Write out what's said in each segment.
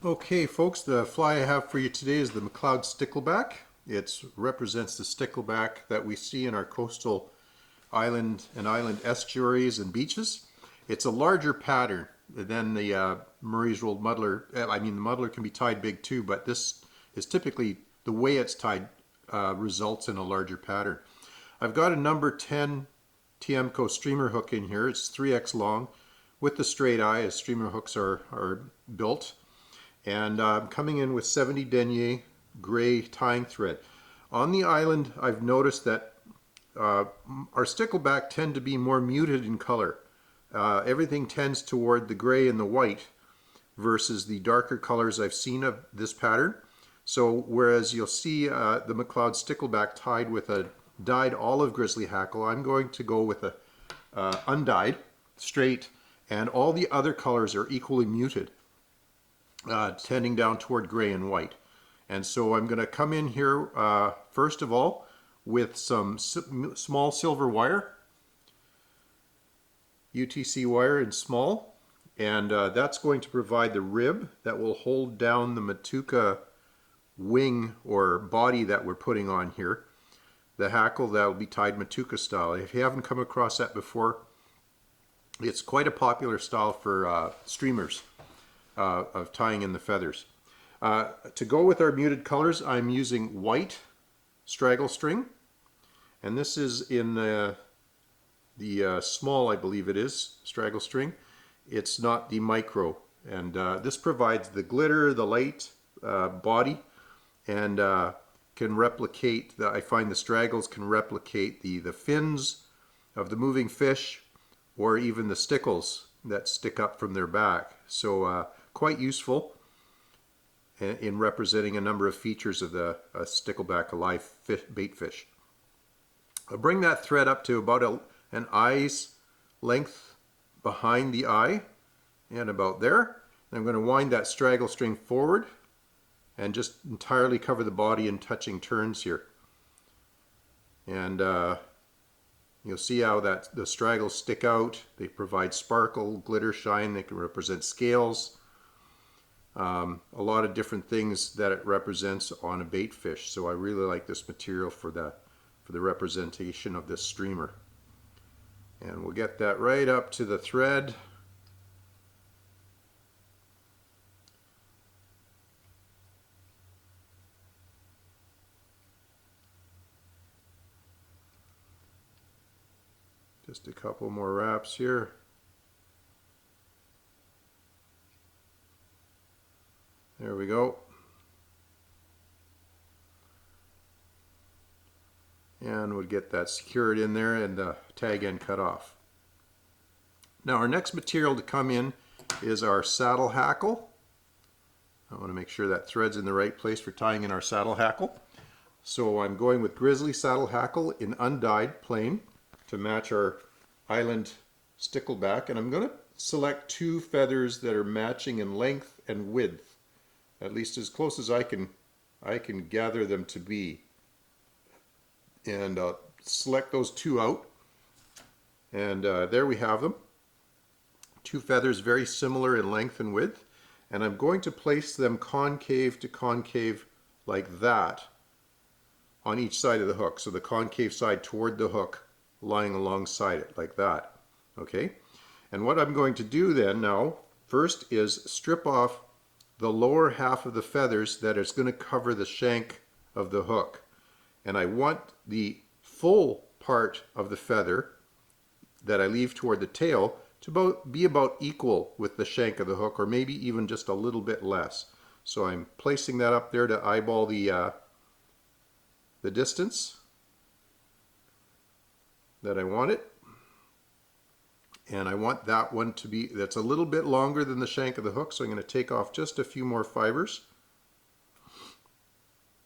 Okay, folks, the fly I have for you today is the Mcleod stickleback. It represents the stickleback that we see in our coastal island and island estuaries and beaches. It's a larger pattern than the Murray's Rolled Muddler. I mean, the muddler can be tied big too, but this is typically the way it's tied results in a larger pattern. I've got a number 10 TMCO streamer hook in here. It's 3x long with the straight eye as streamer hooks are built. And I'm coming in with 70 denier gray tying thread. On the island, I've noticed that our stickleback tend to be more muted in color. Everything tends toward the gray and the white versus the darker colors I've seen of this pattern. So whereas you'll see the Mcleod stickleback tied with a dyed olive grizzly hackle, I'm going to go with a undyed, straight, and all the other colors are equally muted. Tending down toward gray and white. And so I'm going to come in here first of all with some small silver wire, UTC wire in small, and that's going to provide the rib that will hold down the Matuka wing or body that we're putting on here. The hackle that will be tied Matuka style. If you haven't come across that before, it's quite a popular style for streamers. Of tying in the feathers. To go with our muted colors, I'm using white straggle string, and this is in the small, I believe it is, straggle string. It's not the micro, and this provides the glitter, the light body, and can replicate, I find the straggles can replicate the fins of the moving fish or even the stickles that stick up from their back. So quite useful in representing a number of features of the stickleback, a live bait fish. I'll bring that thread up to about an eye's length behind the eye and about there. I'm going to wind that straggle string forward and just entirely cover the body in touching turns here. And you'll see how the straggles stick out. They provide sparkle, glitter, shine. They can represent scales. A lot of different things that it represents on a bait fish. So I really like this material for the representation of this streamer. And we'll get that right up to the thread. Just a couple more wraps here. There we go. And we'll get that secured in there and the tag end cut off. Now our next material to come in is our saddle hackle. I want to make sure that thread's in the right place for tying in our saddle hackle. So I'm going with grizzly saddle hackle in undyed plain to match our island stickleback, and I'm going to select two feathers that are matching in length and width, at least as close as I can gather them to be. And select those two out, and there we have them. Two feathers very similar in length and width, and I'm going to place them concave to concave like that on each side of the hook. So the concave side toward the hook, lying alongside it like that. Okay, and what I'm going to do then now first is strip off the lower half of the feathers that is going to cover the shank of the hook, and I want the full part of the feather that I leave toward the tail to be about equal with the shank of the hook, or maybe even just a little bit less. So I'm placing that up there to eyeball the distance that I want it, and I want that one to be, that's a little bit longer than the shank of the hook, so I'm going to take off just a few more fibers.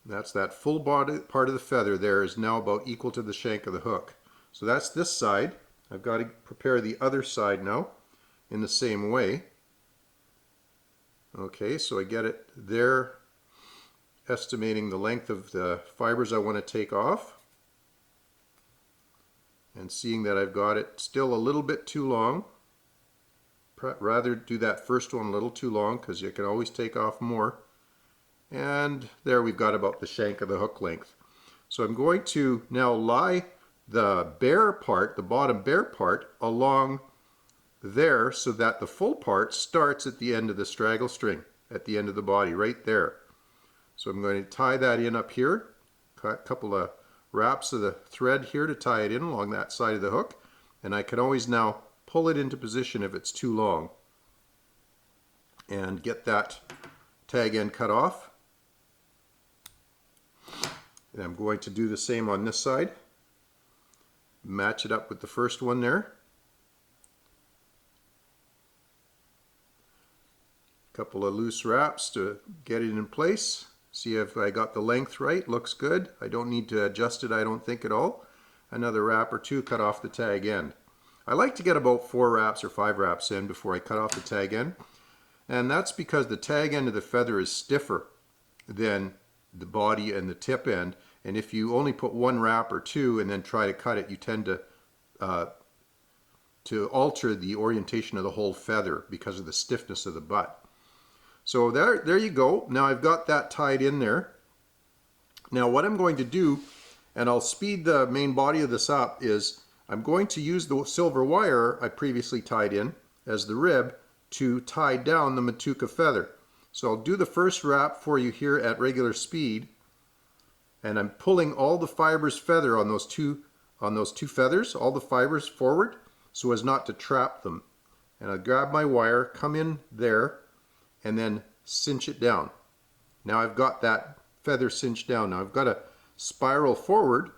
That's that full body part of the feather there is now about equal to the shank of the hook. So that's this side. I've got to prepare the other side now in the same way. Okay, so I get it there, estimating the length of the fibers I want to take off, and seeing that I've got it still a little bit too long, rather do that first one a little too long because you can always take off more. And there we've got about the shank of the hook length. So I'm going to now lie the bare part, the bottom bare part, along there so that the full part starts at the end of the straggle string, at the end of the body, right there. So I'm going to tie that in up here, cut a couple of wraps of the thread here to tie it in along that side of the hook, and I can always now pull it into position if it's too long and get that tag end cut off. And I'm going to do the same on this side. Match it up with the first one there. Couple of loose wraps to get it in place. See if I got the length right. Looks good. I don't need to adjust it, I don't think, at all. Another wrap or two, cut off the tag end. I like to get about 4 wraps or 5 wraps in before I cut off the tag end. And that's because the tag end of the feather is stiffer than the body and the tip end. And if you only put 1 wrap or 2 and then try to cut it, you tend to alter the orientation of the whole feather because of the stiffness of the butt. So there you go. Now I've got that tied in there. Now what I'm going to do, and I'll speed the main body of this up, is I'm going to use the silver wire I previously tied in as the rib to tie down the Matuka feather. So I'll do the first wrap for you here at regular speed, and I'm pulling all the fibers feather on those two feathers, all the fibers forward, so as not to trap them. And I'll grab my wire, come in there, and then cinch it down. Now I've got that feather cinched down. Now I've got to spiral forward,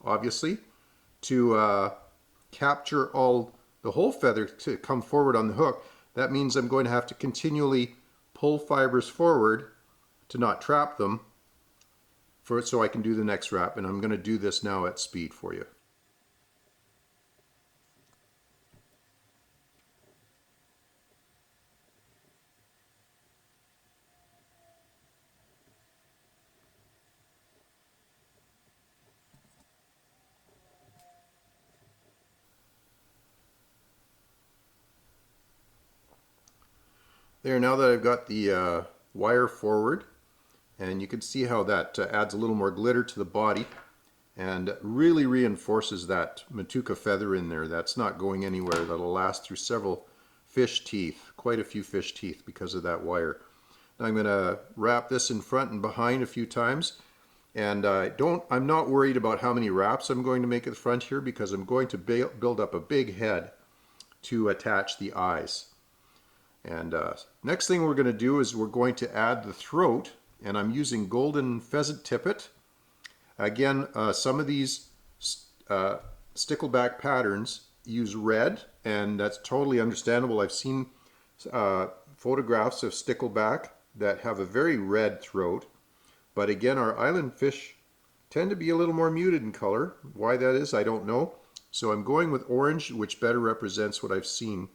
obviously, to capture the whole feather to come forward on the hook. That means I'm going to have to continually pull fibers forward to not trap them so I can do the next wrap, and I'm going to do this now at speed for you. There, now that I've got the wire forward, and you can see how that adds a little more glitter to the body and really reinforces that Matuka feather in there. That's not going anywhere. That'll last through several fish teeth, quite a few fish teeth because of that wire. Now I'm going to wrap this in front and behind a few times, and I'm not worried about how many wraps I'm going to make at the front here because I'm going to build up a big head to attach the eyes. And next thing we're going to do is we're going to add the throat, and I'm using golden pheasant tippet. Again, some of these stickleback patterns use red, and that's totally understandable. I've seen photographs of stickleback that have a very red throat, but again, our island fish tend to be a little more muted in color. Why that is, I don't know. So I'm going with orange, which better represents what I've seen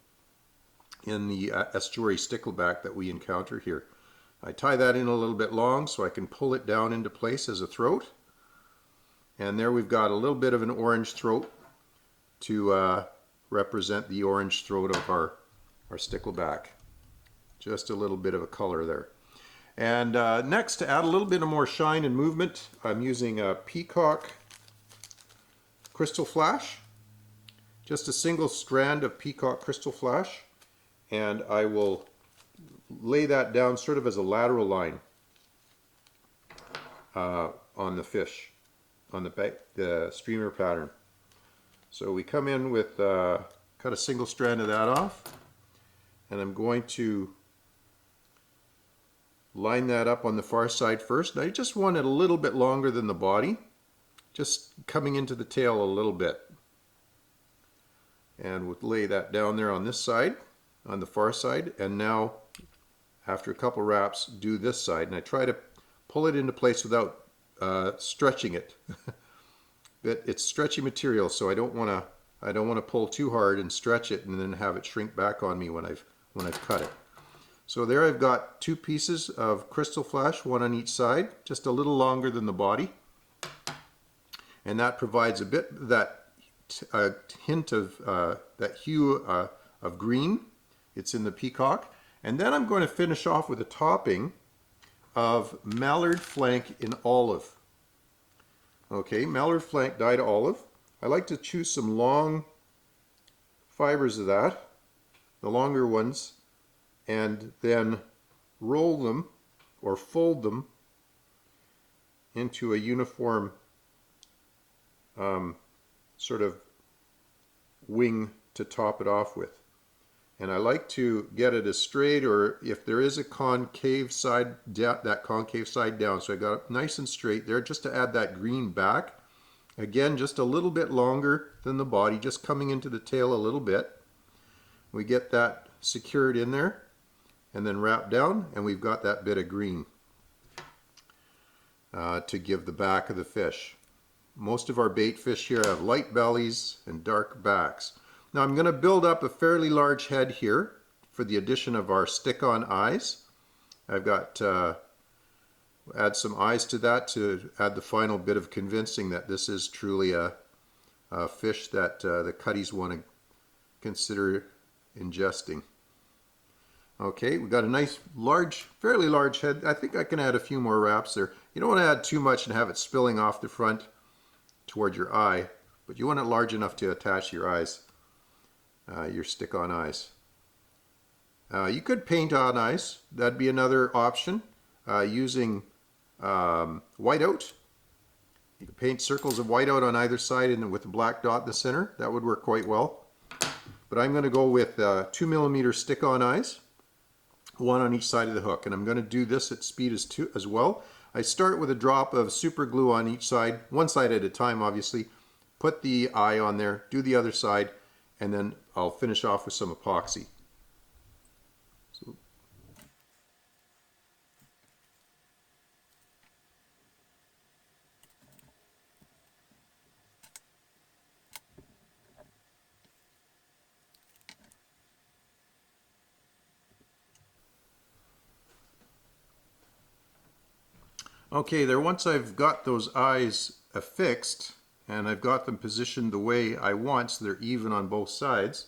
in the estuary stickleback that we encounter here. I tie that in a little bit long so I can pull it down into place as a throat. And there we've got a little bit of an orange throat to represent the orange throat of our stickleback. Just a little bit of a color there. And next, to add a little bit of more shine and movement, I'm using a peacock crystal flash. Just a single strand of peacock crystal flash. And I will lay that down sort of as a lateral line on the fish, on the streamer pattern. So we come in with, cut a single strand of that off, and I'm going to line that up on the far side first. And I just want it a little bit longer than the body, just coming into the tail a little bit. And we'll lay that down there on this side, on the far side, and now after a couple wraps do this side, and I try to pull it into place without stretching it. But it's stretchy material, so I don't want to pull too hard and stretch it and then have it shrink back on me when I've cut it. So there I've got 2 pieces of crystal flash, one on each side, just a little longer than the body, and that provides a bit that hint of that hue of green It's in the peacock. And then I'm going to finish off with a topping of mallard flank in olive. Okay, mallard flank dyed olive. I like to choose some long fibers of that, the longer ones, and then roll them or fold them into a uniform sort of wing to top it off with. And I like to get it as straight, or if there is a concave side, that concave side down. So I got it nice and straight there, just to add that green back. Again, just a little bit longer than the body, just coming into the tail a little bit. We get that secured in there and then wrapped down, and we've got that bit of green to give the back of the fish. Most of our bait fish here have light bellies and dark backs. Now I'm going to build up a fairly large head here for the addition of our stick-on eyes. I've got add some eyes to that to add the final bit of convincing that this is truly a fish that the cutties want to consider ingesting. Okay, we've got a nice fairly large head. I think I can add a few more wraps there. You don't want to add too much and have it spilling off the front toward your eye, but you want it large enough to attach your eyes, your stick-on eyes. You could paint on eyes. That'd be another option, using whiteout. You could paint circles of whiteout on either side and with a black dot in the center. That would work quite well. But I'm going to go with 2mm stick-on eyes, one on each side of the hook, and I'm going to do this at speed as well. I start with a drop of super glue on each side, one side at a time obviously, put the eye on there, do the other side, and then I'll finish off with some epoxy. Okay, there, once I've got those eyes affixed and I've got them positioned the way I want so they're even on both sides,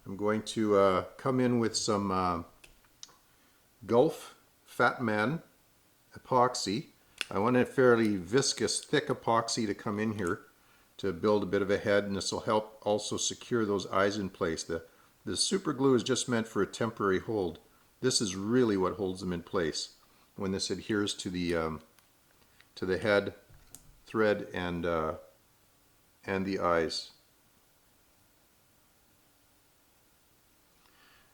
I'm going to come in with some Gulf Fat Man epoxy. I want a fairly viscous, thick epoxy to come in here to build a bit of a head, and this will help also secure those eyes in place. The super glue is just meant for a temporary hold. This is really what holds them in place when this adheres to the head, thread, and the eyes.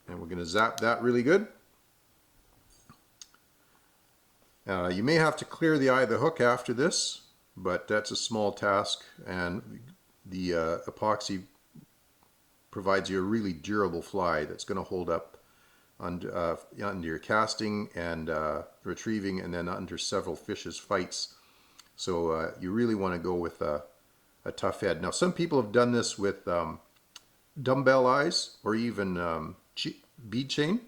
And we're going to zap that really good. You may have to clear the eye of the hook after this, but that's a small task, and the epoxy provides you a really durable fly that's going to hold up under your casting and retrieving, and then under several fish's fights. So you really want to go with a tough head. Now some people have done this with dumbbell eyes or even bead chain,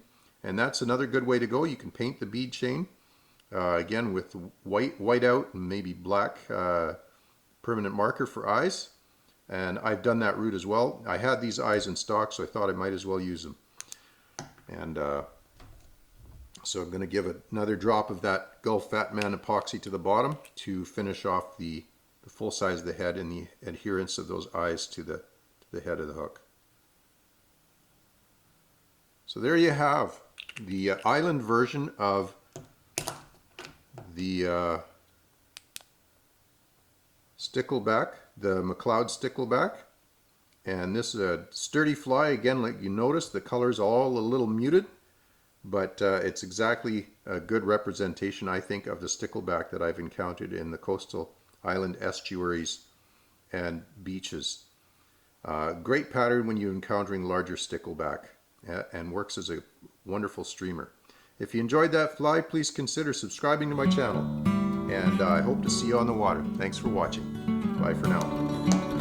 and that's another good way to go. You can paint the bead chain again with white out and maybe black permanent marker for eyes, and I've done that route as well. I had these eyes in stock, so I thought I might as well use them. And so I'm going to give another drop of that Gulf Fat Man epoxy to the bottom to finish off the full size of the head and the adherence of those eyes to the head of the hook. So there you have the island version of the stickleback, the Mcleod stickleback. And this is a sturdy fly. Again, like you notice, the color's all a little muted, but it's exactly a good representation, I think, of the stickleback that I've encountered in the coastal island estuaries and beaches. Great pattern when you're encountering larger stickleback, and works as a wonderful streamer. If you enjoyed that fly, please consider subscribing to my channel, and I hope to see you on the water. Thanks for watching. Bye for now.